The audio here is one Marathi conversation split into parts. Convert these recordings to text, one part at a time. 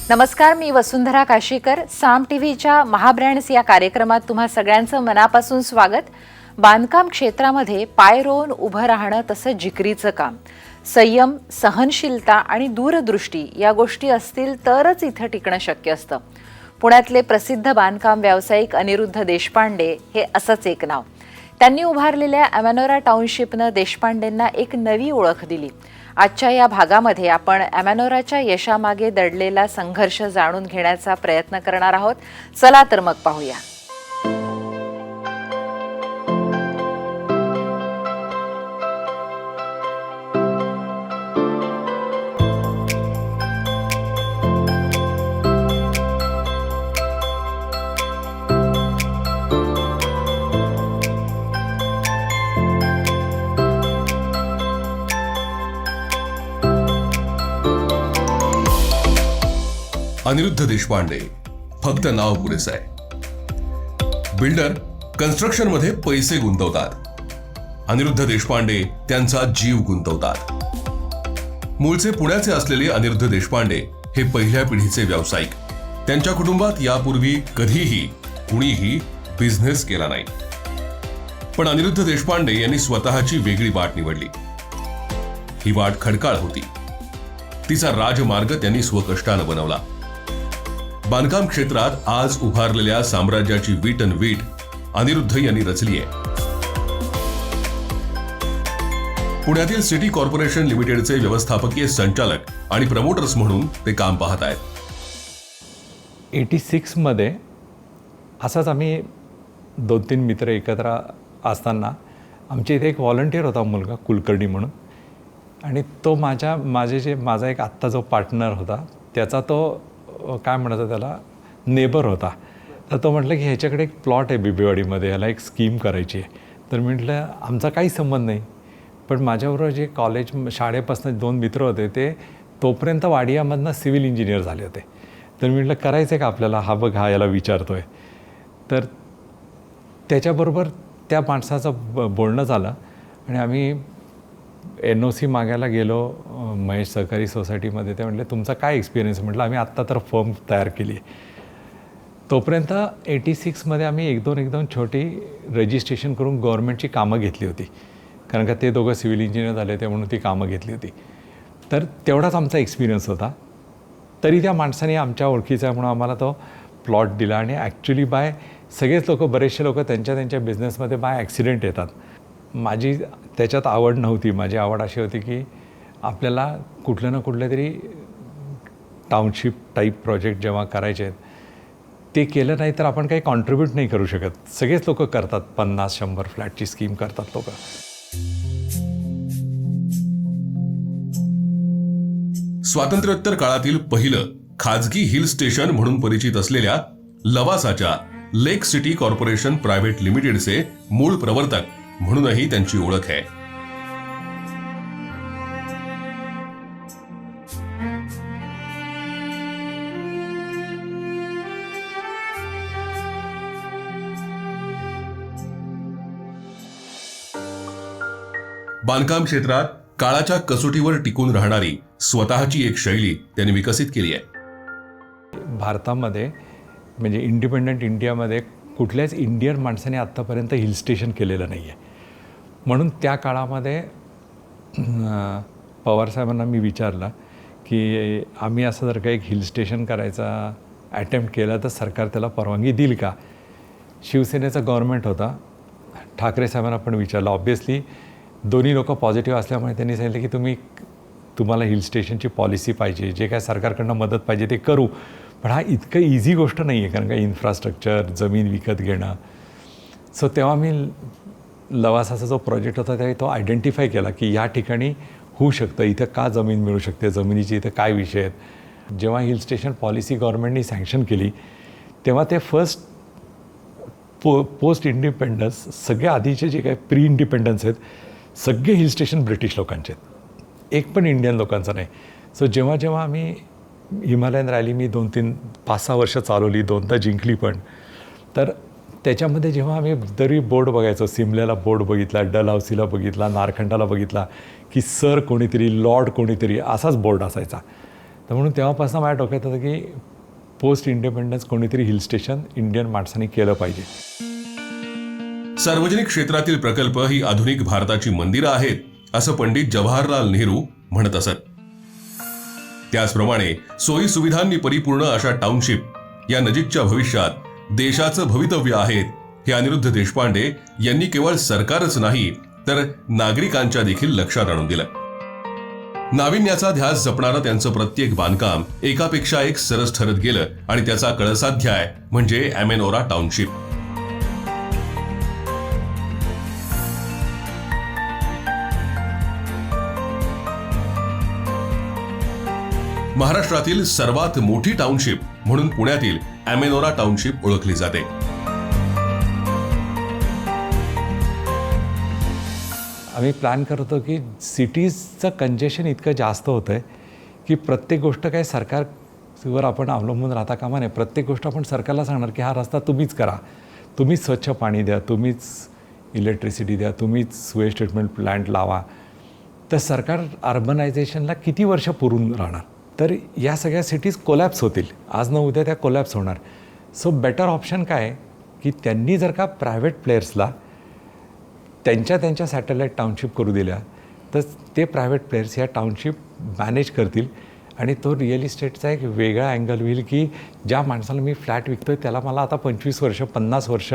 नमस्कार, मी वसुंधरा काशीकर. साम टीव्हीच्या महाब्रँड्स या कार्यक्रमात तुम्हा सगळ्यांचं मनापासून स्वागत. बांधकाम क्षेत्रामध्ये पाय रोवून उभं राहणं तसं जिकरीचं काम. संयम, सहनशीलता आणि दूरदृष्टी या गोष्टी असतील तरच इथं टिकणं शक्य असतं. पुण्यातले प्रसिद्ध बांधकाम व्यावसायिक अनिरुद्ध देशपांडे हे असंच एक नाव. त्यांनी उभारलेल्या अमॅनोरा टाउनशिपनं देशपांडेंना एक नवी ओळख दिली. आजच्या या भागामध्ये आपण अमॅनोराच्या यशामागे दडलेला संघर्ष जाणून घेण्याचा प्रयत्न करणार आहोत. चला तर मग पाहूया. अनिरुद्ध देशपांडे फक्त नाव पुरेसं आहे. बिल्डर कन्स्ट्रक्शन मध्ये पैसे गुंतवतात. अनिरुद्ध देशपांडे त्यांचा जीव गुंतवतात. मूळचे पुण्याचे असलेले अनिरुद्ध देशपांडे हे पहिल्या पिढीचे व्यावसायिक. त्यांच्या कुटुंबात यापूर्वी कधीही कुणीही बिझनेस केला नाही. पण अनिरुद्ध देशपांडे यांनी स्वतःची वेगळी वाट निवडली. ही वाट खडकाळ होती. तिचा राजमार्ग त्यांनी स्वकष्टानं बनवला. बांधकाम क्षेत्रात आज उभारलेल्या साम्राज्याची वीट अनिरुद्ध यांनी रचली आहे. पुण्यातील सिटी कॉर्पोरेशन लिमिटेडचे व्यवस्थापकीय संचालक आणि प्रमोटर्स म्हणून ते काम पाहत आहेत. 86 मध्ये असाच आम्ही 2-3 मित्र एकत्र असताना आमच्या इथे एक व्हॉलंटियर होता मुलगा कुलकर्णी म्हणून, आणि तो माझा एक आत्ता जो पार्टनर होता त्याचा तो काय म्हणायचं त्याला नेबर होता. तर तो म्हटलं की ह्याच्याकडे एक प्लॉट आहे बिबेवाडीमध्ये, ह्याला एक स्कीम करायची आहे. तर म्हटलं आमचा काही संबंध नाही, पण माझ्याबरोबर जे कॉलेज शाळेपासून 2 मित्र होते ते तोपर्यंत वाडियामधनं सिव्हिल इंजिनियर झाले होते. तर म्हटलं करायचं आहे का आपल्याला, हा बघ हा याला विचारतो आहे. तर त्याच्याबरोबर त्या माणसाचं बोलणं झालं आणि आम्ही NOC मागायला गेलो महेश सहकारी सोसायटीमध्ये. ते म्हटले तुमचा काय एक्सपिरियन्स. म्हटलं आम्ही आत्ता तर फर्म तयार केली आहे. तोपर्यंत 86 मध्ये आम्ही एक दोन छोटी रजिस्ट्रेशन करून गव्हर्नमेंटची कामं घेतली होती, कारण का ते दोघं सिव्हिल इंजिनियर झाले होते म्हणून ती कामं घेतली होती. तर तेवढाच आमचा एक्सपिरियन्स होता. तरी त्या माणसाने आमच्या ओळखीचा म्हणून आम्हाला तो प्लॉट दिला. आणि ॲक्च्युली सगळेच लोक, बरेचसे लोक त्यांच्या बिझनेसमध्ये बाय ॲक्सिडेंट येतात. माझी त्याच्यात आवड नव्हती. माझी आवड अशी होती की आपल्याला कुठलं ना कुठलं तरी टाउनशिप टाईप प्रोजेक्ट जेव्हा करायचे आहेत ते केलं नाही तर आपण काही कॉन्ट्रीब्यूट नाही करू शकत. सगळेच लोक करतात, 50-100 फ्लॅटची स्कीम करतात लोक. स्वातंत्र्योत्तर काळातील पहिलं खाजगी हिल स्टेशन म्हणून परिचित असलेल्या लवासाच्या लेक सिटी कॉर्पोरेशन प्रायव्हेट लिमिटेडचे मूळ प्रवर्तक म्हणूनही त्यांची ओळख आहे. बांधकाम क्षेत्रात काळाच्या कसोटीवर टिकून राहणारी स्वतःची एक शैली त्यांनी विकसित केली आहे. भारतामध्ये म्हणजे इंडिपेंडंट इंडियामध्ये कुठल्याच इंडियन माणसाने आत्तापर्यंत हिल स्टेशन केलेलं नाही आहे. म्हणून त्या काळामध्ये पवारसाहेबांना मी विचारलं की आम्ही असं जर का एक हिल स्टेशन करायचा ॲटेम्प्ट केला तर सरकार त्याला परवानगी देईल का. शिवसेनेचा गव्हर्नमेंट होता. ठाकरे साहेबांना पण विचारलं. ऑब्व्हियसली दोन्ही लोक पॉझिटिव्ह असल्यामुळे त्यांनी सांगितलं की तुम्हाला हिल स्टेशनची पॉलिसी पाहिजे, जे काय सरकारकडनं मदत पाहिजे ते करू. पण हा इतकं इझी गोष्ट नाही आहे, कारण का इन्फ्रास्ट्रक्चर, जमीन विकत घेणं. सो तेव्हा मी लवासाचा जो प्रोजेक्ट होता त्यावेळी तो आयडेंटिफाय केला की या ठिकाणी होऊ शकतं, इथं का जमीन मिळू शकते, जमिनीची इथं काय विषय आहेत. जेव्हा हिल स्टेशन पॉलिसी गव्हर्नमेंटनी सँक्शन केली तेव्हा ते फर्स्ट पोस्ट इंडिपेंडन्स, सगळे आधीचे जे काही प्री इंडिपेंडन्स आहेत सगळे हिल स्टेशन ब्रिटिश लोकांचे आहेत, एक पण इंडियन लोकांचं नाही. सो जेव्हा आम्ही हिमालयन रॅली मी 5-6 वर्ष चालवली, 2दा जिंकली पण. तर त्याच्यामध्ये जेव्हा आम्ही तरी बोर्ड बघायचो, सिमल्याला बोर्ड बघितला, डलहौसीला बघितला, नारखंडाला बघितला की सर कोणीतरी, लॉर्ड कोणीतरी असाच बोर्ड असायचा. तर म्हणून तेव्हापासून माझ्या डोक्यात होतं की पोस्ट इंडिपेंडन्स कोणीतरी हिल स्टेशन इंडियन माणसांनी केलं पाहिजे. सार्वजनिक क्षेत्रातील प्रकल्प ही आधुनिक भारताची मंदिरं आहेत असं पंडित जवाहरलाल नेहरू म्हणत असत. त्याचप्रमाणे सोयी सुविधांनी परिपूर्ण अशा टाउनशिप या नजीकच्या भविष्यात देशाचं भवितव्य आहेत हे अनिरुद्ध देशपांडे यांनी केवळ सरकारच नाही तर नागरिकांच्या देखील लक्षात आणून दिलं. नाविन्याचा ध्यास जपणारं त्यांचं प्रत्येक बांधकाम एकापेक्षा एक सरस ठरत गेलं आणि त्याचा कळसाध्याय म्हणजे अमेनोरा टाउनशिप. महाराष्ट्रातील सर्वात मोठी टाउनशिप म्हणून पुण्यातील अमेनोरा टाउनशिप ओळखली जाते. आम्ही प्लॅन करतो की सिटीजचं कंजेशन इतकं जास्त होतं आहे की प्रत्येक गोष्ट काय सरकारवर आपण अवलंबून राहता कामा नये. प्रत्येक गोष्ट आपण सरकारला सांगणार की हा रस्ता तुम्हीच करा, तुम्हीच स्वच्छ पाणी द्या, तुम्हीच इलेक्ट्रिसिटी द्या, तुम्हीच सुएज ट्रीटमेंट प्लांट लावा. तर सरकार अर्बनायझेशनला किती वर्ष पुरून राहणार. तर या सगळ्या सिटीज कोलॅप्स होतील, आज न उद्या त्या कोलॅप्स होणार. सो बेटर ऑप्शन काय की त्यांनी जर का प्रायव्हेट प्लेयर्सला त्यांच्या सॅटेलाईट टाउनशिप करू दिल्या तर ते प्रायव्हेट प्लेयर्स या टाउनशिप मॅनेज करतील आणि तो रिअल इस्टेटचा एक वेगळा अँगल होईल की ज्या माणसाला मी फ्लॅट विकतोय त्याला मला आता 25 वर्ष 50 वर्ष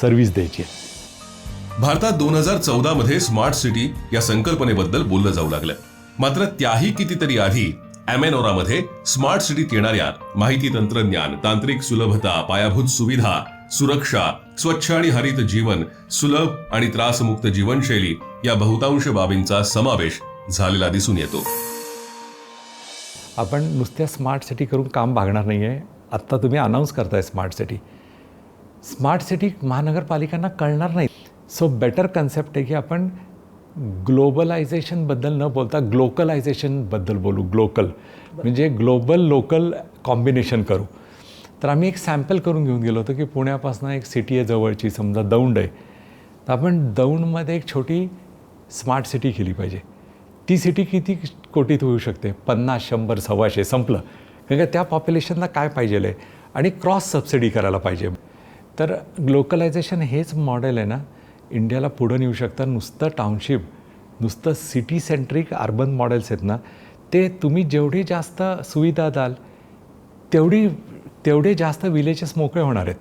सर्व्हिस द्यायची आहे. भारतात 2014 मध्ये स्मार्ट सिटी या संकल्पनेबद्दल बोललं जाऊ लागलं. मात्र त्याही कितीतरी आधी अमेनोरामध्ये स्मार्ट सिटीत येणाऱ्या माहिती तंत्रज्ञान, तांत्रिक सुलभता, पायाभूत सुविधा, सुरक्षा, स्वच्छ आणि हरित जीवन, सुलभ आणि त्रासमुक्त जीवनशैली या बहुतांश बाबींचा समावेश झालेला दिसून येतो. आपण नुसत्या स्मार्ट सिटी करून काम भागणार नाही आहे. आत्ता तुम्ही अनाऊन्स करताय स्मार्ट सिटी. स्मार्ट सिटी महानगरपालिकांना कळणार नाही. सो बेटर कन्सेप्ट आहे की आपण ग्लोबलायझेशनबद्दल न बोलता ग्लोकलायझेशनबद्दल बोलू. ग्लोकल म्हणजे ग्लोबल लोकल कॉम्बिनेशन करू. तर आम्ही एक सॅम्पल करून घेऊन गेलो होतो की पुण्यापासून एक सिटी आहे जवळची, समजा दौंड आहे. तर आपण दौंडमध्ये एक छोटी स्मार्ट सिटी केली पाहिजे. ती सिटी किती कोटीत होऊ शकते? 50, 100, 125 संपलं. कारण का त्या पॉप्युलेशनला काय पाहिजे आहे आणि क्रॉस सबसिडी करायला पाहिजे. तर ग्लोकलायझेशन हेच मॉडेल आहे ना इंडियाला पुढं नेऊ शकतं. नुसतं टाउनशिप, नुसतं सिटी सेंट्रिक अर्बन मॉडेल्स आहेत ना, ते तुम्ही जेवढी जास्त सुविधा द्याल तेवढे जास्त विलेजेस मोकळे होणार आहेत.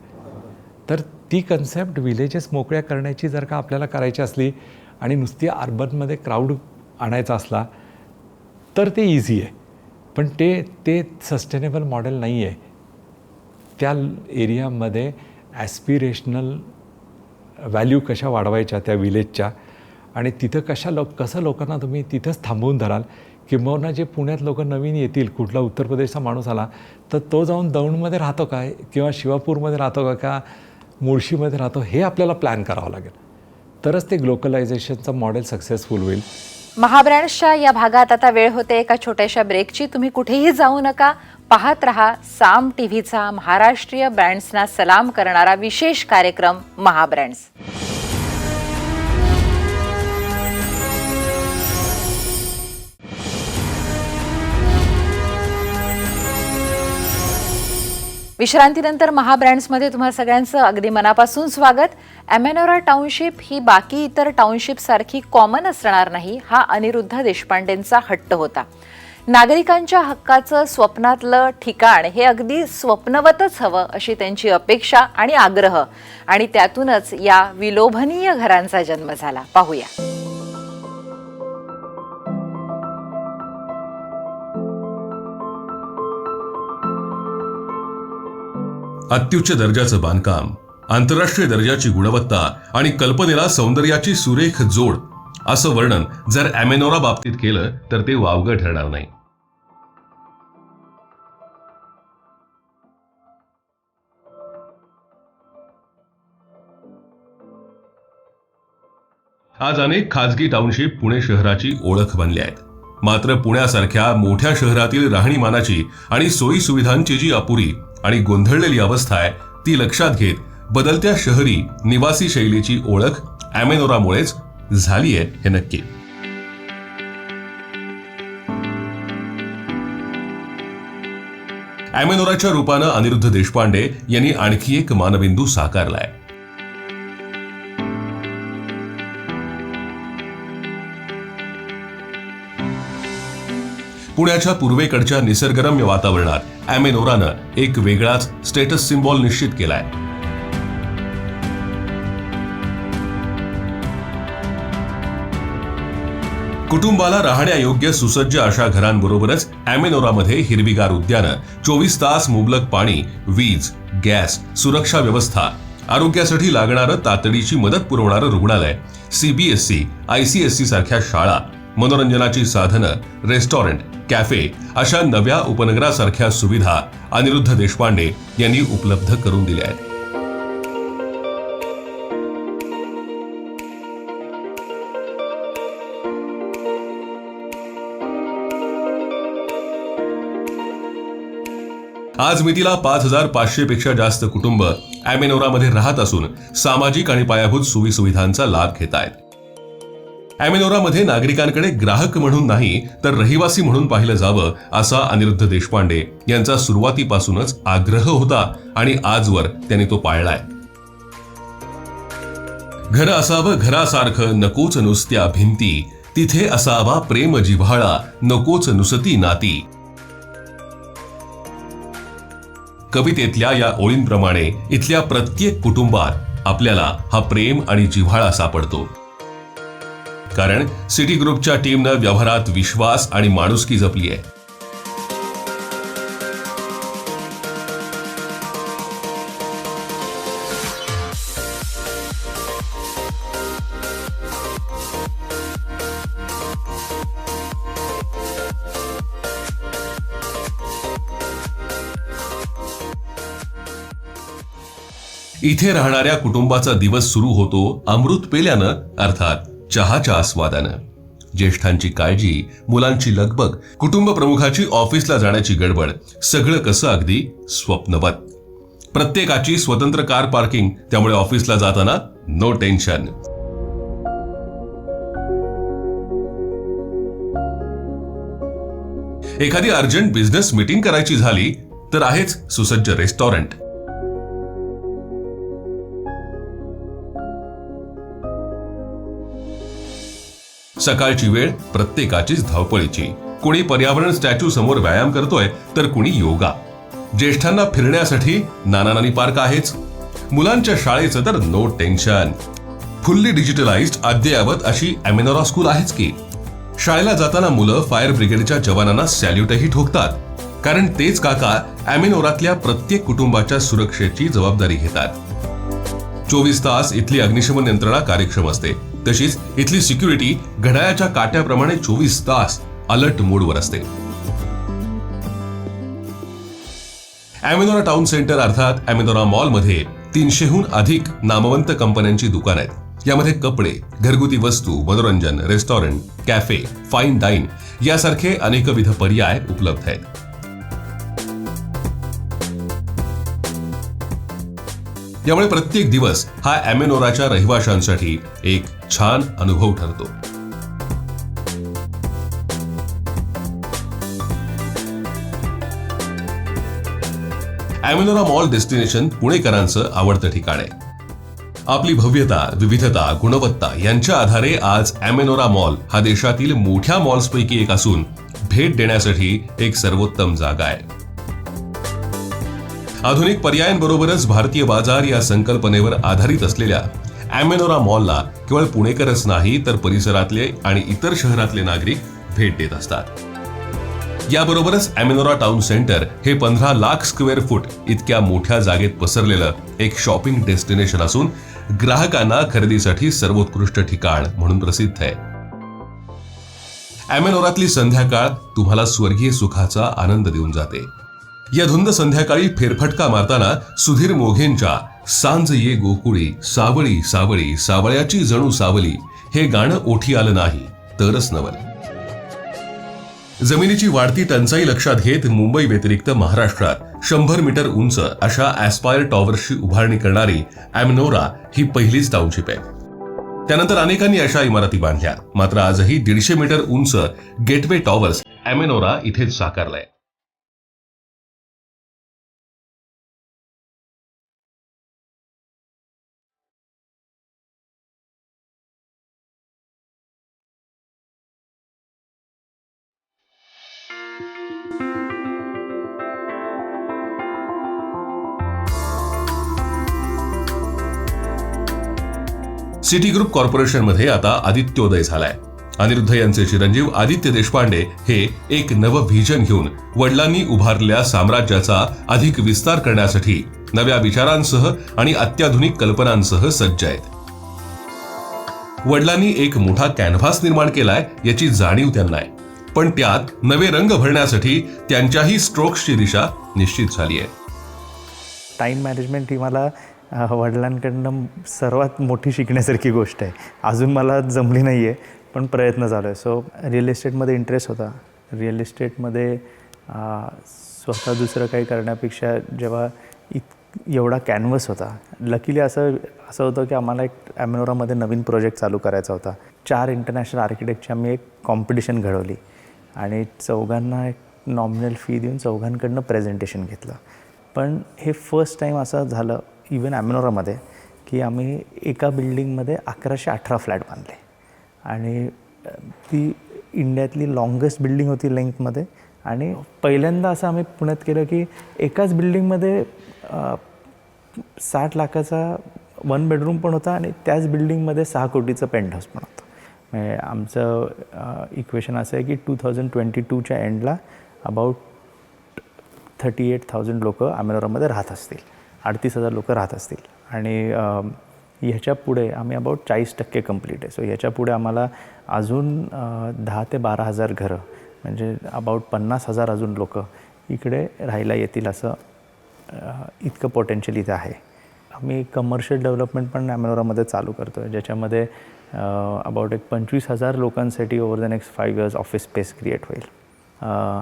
तर ती कन्सेप्ट विलेजेस मोकळ्या करण्याची जर का आपल्याला करायची असली आणि नुसती अर्बनमध्ये क्राऊड आणायचा असला तर ते इझी आहे. पण ते सस्टेनेबल मॉडेल नाही आहे. त्या एरियामध्ये ॲस्पिरेशनल व्हॅल्यू कशा वाढवायच्या त्या विलेजच्या आणि तिथं कसं लोकांना तुम्ही तिथंच थांबवून धराल. किंबहुना जे पुण्यात लोक नवीन येतील, कुठला उत्तर प्रदेशचा माणूस आला तर तो जाऊन दौंडमध्ये राहतो का किंवा शिवापूरमध्ये राहतो का मुळशीमध्ये राहतो हे आपल्याला प्लॅन करावं लागेल. तरच ते ग्लोकलायझेशनचं मॉडेल सक्सेसफुल होईल. महाब्रँड्सच्या या भागात आता वेळ होते एका छोट्याशा ब्रेकची. तुम्ही कुठेही जाऊ नका. पाहत रहा साम टीव्हीचा महाराष्ट्रीय ब्रँड्सना सलाम करणारा विशेष कार्यक्रम महाब्रँड्स. विश्रांतीनंतर महाब्रँड्समध्ये तुम्हा सगळ्यांचं अगदी मनापासून स्वागत. अमेनोरा टाउनशिप ही बाकी इतर टाउनशिप सारखी कॉमन असणार नाही, हा अनिरुद्ध देशपांडेंचा हट्ट होता. नागरिकांच्या हक्काचं स्वप्नातलं ठिकाण हे अगदी स्वप्नवतच हवं अशी त्यांची अपेक्षा आणि आग्रह, आणि त्यातूनच या विलोभनीय घरांचा जन्म झाला. पाहूया. अत्युच्च दर्जाचं बांधकाम, आंतरराष्ट्रीय दर्जाची गुणवत्ता आणि कल्पनेला सौंदर्याची सुरेख जोड असं वर्णन जर अमेनोरा बाबतीत केलं तर ते वावगं ठरणार नाही. आज अनेक खाजगी टाउनशिप पुणे शहराची ओळख बनली आहेत. मात्र पुण्यासारख्या मोठ्या शहरातील राहणीमानाची आणि सोयी सुविधांची जी अपुरी आणि गोंधळलेली अवस्था आहे ती लक्षात घेत बदलत्या शहरी निवासी शैलीची ओळख अमेनोरामुळेच झाली आहे हे नक्की. ॲमेनोराच्या रूपानं अनिरुद्ध देशपांडे यांनी आणखी एक मानबिंदू साकारलाय. पुण्याच्या पूर्वेकडच्या निसर्गरम्य वातावरणात ॲमेनोरानं एक वेगळाच स्टेटस सिम्बॉल निश्चित केलाय. कुटुंबाला राहण्यायोग्य सुसज्ज अशा घरांबरोबरच ॲमेनोरामध्ये हिरवीगार उद्यानं, 24 तास मुबलक पाणी, वीज, गॅस, सुरक्षा व्यवस्था, आरोग्यासाठी लागणारं तातडीची मदत पुरवणारं रुग्णालय, CBSE, ICSE सारख्या शाळा, मनोरंजनाची साधनं, रेस्टॉरंट, कॅफे अशा नव्या उपनगरासारख्या सुविधा अनिरुद्ध देशपांडे यांनी उपलब्ध करून दिल्या आहेत. आज मितीला 5,500 पेक्षा जास्त कुटुंब ॲमेनोरामध्ये राहत असून सामाजिक आणि पायाभूत सोयीसुविधांचा लाभ घेत आहेत. ॲमेनोरामध्ये नागरिकांकडे ग्राहक म्हणून नाही तर रहिवासी म्हणून पाहिलं जावं असा अनिरुद्ध देशपांडे यांचा सुरुवातीपासूनच आग्रह होता आणि आजवर त्यांनी तो पाळलाय. घर असावं घरासारखं, नकोच नुसत्या भिंती, तिथे असावा प्रेम जिव्हाळा, नकोच नुसती नाती. कवितेतल्या या ओळींप्रमाणे इथल्या प्रत्येक कुटुंबात आपल्याला हा प्रेम आणि जिव्हाळा सापडतो. कारण सिटी ग्रुपच्या टीमनं व्यवहारात विश्वास आणि माणुसकी जपली आहे. इथे राहणाऱ्या कुटुंबाचा दिवस सुरू होतो अमृत पेल्यानं, अर्थात चहाच्या आस्वादानं. ज्येष्ठांची काळजी, मुलांची लगबग, कुटुंब प्रमुखाची ऑफिसला जाण्याची गडबड, सगळं कसं अगदी स्वप्नवत. प्रत्येकाची स्वतंत्र कार पार्किंग, त्यामुळे ऑफिसला जाताना नो टेन्शन. एखादी अर्जंट बिझनेस मीटिंग करायची झाली तर आहेच सुसज्ज रेस्टॉरंट. सकाळची वेळ प्रत्येकाचीच धावपळीची. कोणी पर्यावरण स्टॅच्यू समोर व्यायाम करतोय तर कुणी योगा. ज्येष्ठांना फिरण्यासाठी नाना-नानी पार्क आहेच. मुलांच्या शाळेचं तर नो टेन्शन. फुल्ली डिजिटलाइज्ड अद्ययावत अशी ॲमेनोरा स्कूल आहेच की. शाळेला जाताना मुलं फायर ब्रिगेडच्या जवानांना सॅल्यूटही ठोकतात. कारण तेच काका ॲमेनोरातल्या प्रत्येक कुटुंबाच्या सुरक्षेची जबाबदारी घेतात. 24 तास इथली अग्निशमन यंत्रणा कार्यक्षम असते. तशीच इथली सिक्युरिटी घड्याळाच्या काट्याप्रमाणे 24 तास अलर्ट मोडवर असते. ॲमेनोरा टाउन सेंटर अर्थात ॲमेनोरा मॉलमध्ये 300हून अधिक नामवंत कंपन्यांची दुकानं आहेत. यामध्ये कपडे, घरगुती वस्तू, मनोरंजन, रेस्टॉरंट, कॅफे, फाईन डाईन यासारखे अनेकविध पर्याय उपलब्ध आहेत. यामुळे प्रत्येक दिवस हा ॲमेनोराच्या रहिवाशांसाठी एक छान अनुभव ठरतो. ॲमेनोरा मॉल डेस्टिनेशन पुणेकरांचं आवडतं ठिकाण आहे. आपली भव्यता, विविधता, गुणवत्ता यांच्या आधारे आज ॲमेनोरा मॉल हा देशातील मोठ्या मॉल्सपैकी एक असून भेट देण्यासाठी एक सर्वोत्तम जागा आहे. आधुनिक पर्यायांबरोबरच भारतीय बाजार या संकल्पनेवर आधारित असलेल्या ॲमेनोरा मॉलला केवळ पुणेकरच नाही तर परिसरातले आणि इतर शहरातले नागरिक भेट देत असतात. याबरोबरच ॲमेनोरा टाउन सेंटर हे 15 लाख स्क्वेअर फूट इतक्या मोठ्या जागेत पसरलेलं एक शॉपिंग डेस्टिनेशन असून ग्राहकांना खरेदीसाठी सर्वोत्कृष्ट ठिकाण म्हणून प्रसिद्ध आहे. ॲमेनोरातली संध्याकाळ तुम्हाला स्वर्गीय सुखाचा आनंद देऊन जाते. या धुंद संध्याकाळी फेरफटका मारताना सुधीर मोघेंच्या सांज ये गोकुळी, सावळी सावळी सावळ्याची जणू सावली हे गाणं ओठी आलं नाही तरच नवल. जमिनीची वाढती टंचाई लक्षात घेत मुंबई व्यतिरिक्त महाराष्ट्रात 100 मीटर उंच अशा ॲस्पायर टॉवर्सची उभारणी करणारी ॲमेनोरा ही पहिलीच टाउनशिप आहे. त्यानंतर अनेकांनी अशा इमारती बांधल्या. मात्र आजही 150 मीटर उंच गेटवे टॉवर्स ॲमेनोरा इथेच साकारलाय. सिटी ग्रुप कॉर्पोरेशनमध्ये आता आदित्योदय झालाय. अनिरुद्ध यांचे चिरंजीव आदित्य देशपांडे हे एक नवं व्हिजन घेऊन वडिलांनी उभारलेल्या साम्राज्याचा अधिक विस्तार करण्यासाठी नव्या विचारांसह आणि अत्याधुनिक कल्पनांसह सज्ज आहेत. वडिलांनी एक मोठा कॅनव्हास निर्माण केलाय याची जाणीव त्यांना आहे, पण त्यात नवे रंग भरण्यासाठी त्यांच्याही स्ट्रोक्सची दिशा निश्चित झाली आहे. टाईम मॅनेजमेंट ही मला वडिलांकडनं सर्वात मोठी शिकण्यासारखी गोष्ट आहे. अजून मला जमली नाही आहे, पण प्रयत्न चालू आहे. सो रिअल इस्टेटमध्ये इंटरेस्ट होता. रिअल इस्टेटमध्ये स्वतः दुसरं काही करण्यापेक्षा जेव्हा एवढा कॅनव्हस होता, लकीली असं होतं की आम्हाला एक ॲमेनोरामध्ये नवीन प्रोजेक्ट चालू करायचा होता. 4 इंटरनॅशनल आर्किटेक्टची आम्ही एक कॉम्पिटिशन घडवली आणि चौघांना एक नॉमिनल फी देऊन चौघांकडनं प्रेझेंटेशन घेतलं. पण हे फर्स्ट टाईम असं झालं इवन ॲमेनोरामध्ये की आम्ही एका बिल्डिंगमध्ये 1118 फ्लॅट बांधले आणि ती इंडियातली लॉंगेस्ट बिल्डिंग होती लेंथमध्ये. आणि पहिल्यांदा असं आम्ही पुण्यात केलं की एकाच बिल्डिंगमध्ये 60 लाखाचा 1 बेडरूम पण होता आणि त्याच बिल्डिंगमध्ये 6 कोटीचं पेंट हाऊस पण होतं. म्हणजे आमचं इक्वेशन असं आहे की 2022च्या एंडला अबाउट 38,000 लोक ॲमेनोरामध्ये राहत असतील, 38,000 लोक राहत असतील. आणि ह्याच्या पुढे आम्ही अबाउट 40% कंप्लीट आहे. सो ह्याच्या पुढे आम्हाला अजून 10,000 ते 12,000 घरं म्हणजे अबाउट 50,000 अजून लोक इकडे राहायला येतील असं इतकं पोटेन्शियल इथं आहे. आम्ही कमर्शियल डेव्हलपमेंट पण ॲमेनोरामध्ये चालू करतो आहे, ज्याच्यामध्ये अबाउट एक 25,000 लोकांसाठी over the next 5 years office space create होईल.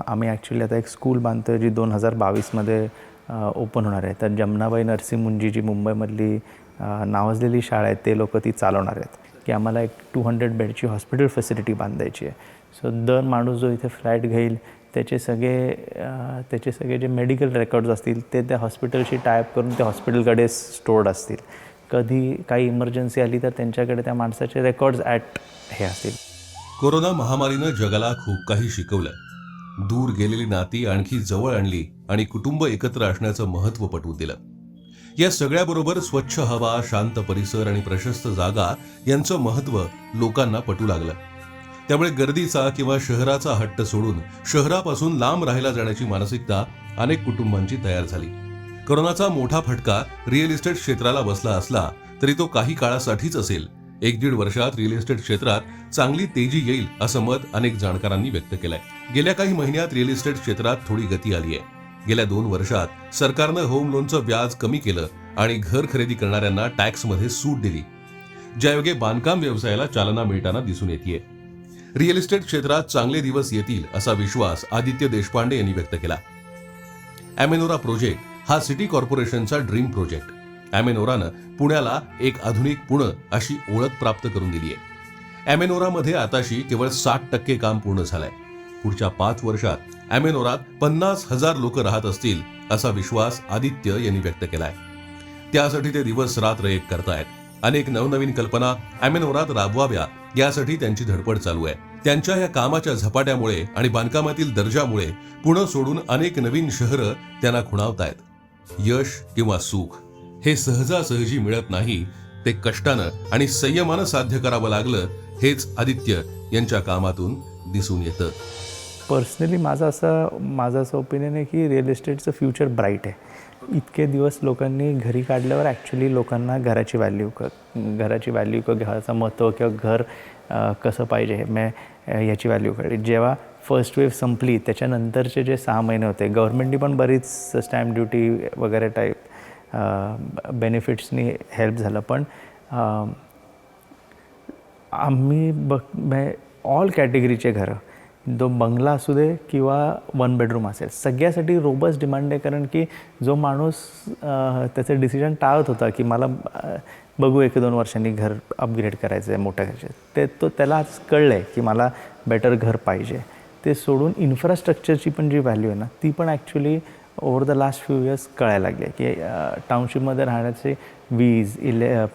आम्ही ॲक्च्युली आता एक स्कूल बांधतो आहे जी 2022मध्ये ओपन होणार आहे. तर जमनाबाई नरसिंह मुंजी जी मुंबईमधली नावाजलेली शाळा आहे ते लोक ती चालवणार आहेत की आम्हाला एक 200 बेडची हॉस्पिटल फॅसिलिटी बांधायची आहे. सो दर माणूस जो इथे फ्लॅट घेईल त्याचे सगळे जे मेडिकल रेकॉर्ड्स असतील ते त्या हॉस्पिटलशी टायअप करून त्या हॉस्पिटलकडे स्टोर्ड असतील. कधी काही इमर्जन्सी आली तर त्यांच्याकडे त्या माणसाचे रेकॉर्ड्स हे असतील. कोरोना महामारीनं जगाला खूप काही शिकवलं. दूर गेलेली नाती आणखी जवळ आणली आणि कुटुंब एकत्र असण्याचं महत्त्व पटवून दिलं. या सगळ्याबरोबर स्वच्छ हवा, शांत परिसर आणि प्रशस्त जागा यांचं महत्त्व लोकांना पटू लागलं. त्यामुळे गर्दीचा किंवा शहराचा हट्ट सोडून शहरापासून लांब राहायला जाण्याची मानसिकता अनेक कुटुंबांची तयार झाली. कोरोनाचा मोठा फटका रिअल इस्टेट क्षेत्राला बसला असला तरी तो काही काळासाठीच असेल. 1-1.5 वर्षात रिअल इस्टेट क्षेत्रात चांगली तेजी येईल असं मत अनेक जाणकारांनी व्यक्त केलंय. गेल्या काही महिन्यात रिअल इस्टेट क्षेत्रात थोडी गती आली आहे. गेल्या 2 वर्षात सरकारनं होम लोनचं व्याज कमी केलं आणि घर खरेदी करणाऱ्यांना टॅक्समध्ये सूट दिली, ज्यायोगे बांधकाम व्यवसायाला चालना मिळताना दिसून येते. रिअल इस्टेट क्षेत्रात चांगले दिवस येतील असा विश्वास आदित्य देशपांडे यांनी व्यक्त केला. ॲमेनोरा प्रोजेक्ट हा सिटी कॉर्पोरेशनचा ड्रीम प्रोजेक्ट. ॲमेनोरानं पुण्याला एक आधुनिक पुणे अशी ओळख प्राप्त करून दिली आहे. ॲमेनोरामध्ये आताशी केवळ 60% काम पूर्ण झालंय. पुढच्या 5 वर्षात ॲमेनोरात 50,000 लोक राहत असतील असा विश्वास आदित्य यांनी व्यक्त केलाय. त्यासाठी ते दिवस रात्र एक करतायत. अनेक नवनवीन कल्पना ॲमेनोरात राबवाव्या यासाठी त्यांची धडपड चालू आहे. त्यांच्या या कामाच्या झपाट्यामुळे आणि बांधकामातील दर्जामुळे पुणे सोडून अनेक नवीन शहरं त्यांना खुणावतायत. यश किंवा सुख हे सहजासहजी मिळत नाही, ते कष्टानं आणि संयमानं साध्य करावं लागलं हेच आदित्य यांच्या कामातून दिसून येतं. पर्सनली माझं असं ओपिनियन आहे की रिअल इस्टेटचं फ्युचर ब्राईट आहे. इतके दिवस लोकांनी घरी काढल्यावर ॲक्च्युली लोकांना घराची व्हॅल्यू किंवा घराचं महत्त्व किंवा घर कसं पाहिजे याची व्हॅल्यू कळली. जेव्हा फर्स्ट वेव्ह संपली त्याच्यानंतरचे जे 6 महिने होते, गव्हर्नमेंटनी पण बरीच स्टॅम्प ड्युटी वगैरे टाईप बेनिफिट्सनी हेल्प झालं. पण आम्ही ऑल कॅटेगरीचे घरं, जो बंगला असू दे किंवा 1 बेडरूम असेल, सगळ्यासाठी रोबस्ट डिमांड आहे. कारण की जो माणूस त्याचं डिसिजन टाळत होता की मला बघू 1-2 वर्षांनी घर अपग्रेड करायचं आहे मोठ्या घरचे, त्याला आज कळलं आहे की मला बेटर घर पाहिजे. ते सोडून इन्फ्रास्ट्रक्चरची पण जी व्हॅल्यू आहे ना, ती पण actually over the last few years कळायला लागली आहे की टाउनशिपमध्ये राहण्याचे वीज,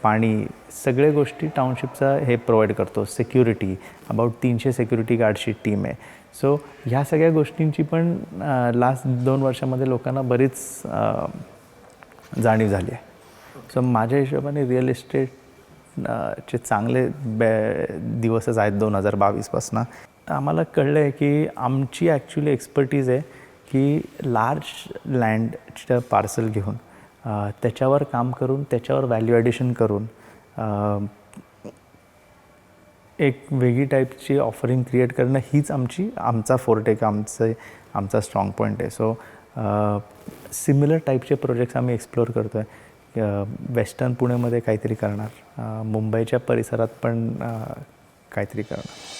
पाणी सगळ्या गोष्टी टाउनशिपचा हे प्रोव्हाइड करतो. सिक्युरिटी, अबाउट 300 सिक्युरिटी गार्डची टीम आहे. सो ह्या सगळ्या गोष्टींची पण लास्ट 2 वर्षामध्ये लोकांना बरीच जाणीव झाली आहे. सो माझ्या हिशोबाने रिअल इस्टेट चे चांगले दिवसच आहेत 2022पासून. आम्हाला कळलं आहे की आमची ॲक्च्युली एक्सपर्टीज आहे की लार्ज लँडचं पार्सल घेऊन त्याच्यावर काम करून त्याच्यावर व्हॅल्यू ॲडिशन करून एक वेगळी टाईपची ऑफरिंग क्रिएट करणं हीच आमचा फोर्टे आमचा स्ट्रॉंग पॉईंट आहे. सो सिमिलर टाईपचे प्रोजेक्ट्स आम्ही एक्सप्लोअर करतो आहे. वेस्टर्न पुणेमध्ये काहीतरी करणार, मुंबईच्या परिसरात पण काहीतरी करणार.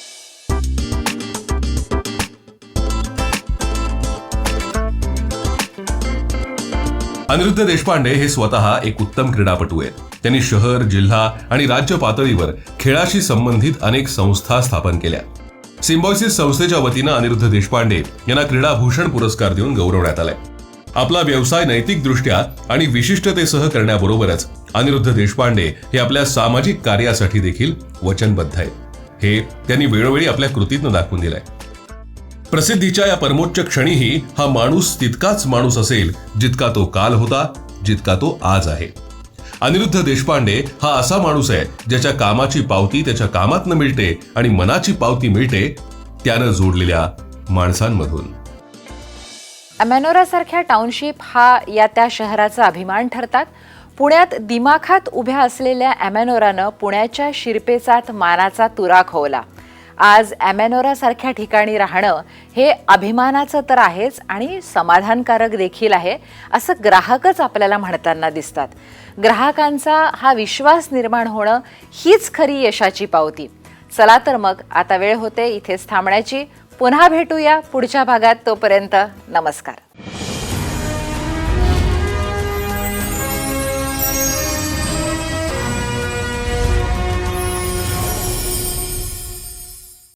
अनिरुद्ध देशपांडे हे स्वतः एक उत्तम क्रीडापटू आहेत. त्यांनी शहर, जिल्हा आणि राज्य पातळीवर खेळाशी संबंधित अनेक संस्था स्थापन केल्या. सिम्बॉयसिस संस्थेच्या वतीनं अनिरुद्ध देशपांडे यांना क्रीडाभूषण पुरस्कार देऊन गौरवण्यात आलाय. आपला व्यवसाय नैतिकदृष्ट्या आणि विशिष्टतेसह करण्याबरोबरच अनिरुद्ध देशपांडे हे आपल्या सामाजिक कार्यासाठी देखील वचनबद्ध आहेत. हे त्यांनी वेळोवेळी आपल्या कृतीतनं दाखवून दिलंय. प्रसिद्धीच्या या परमोच्च क्षणीही हा माणूस तितकाच माणूस असेल जितका तो काल होता, जितका तो आज आहे. अनिरुद्ध देशपांडे हा असा माणूस आहे ज्याच्या कामाची पावती त्याच्या कामातनं मिळते आणि मनाची पावती मिळते त्यानं जोडलेल्या माणसांमधून. अमेनोरासारख्या टाउनशिप हा या त्या शहराचा अभिमान ठरतात. पुण्यात दिमाखात उभ्या असलेल्या अमेनोरानं पुण्याच्या शिरपेचात मानाचा तुरा खोवला. आज अमेनोरासारख्या ठिकाणी राहणं हे अभिमानाचं तर आहेच आणि समाधानकारक देखील आहे, असं ग्राहकच आपल्याला म्हणताना दिसतात. ग्राहकांचा हा विश्वास निर्माण होणं हीच खरी यशाची पावती. चला तर मग आता वेळ होते इथेच थांबण्याची. पुन्हा भेटूया पुढच्या भागात. तोपर्यंत नमस्कार.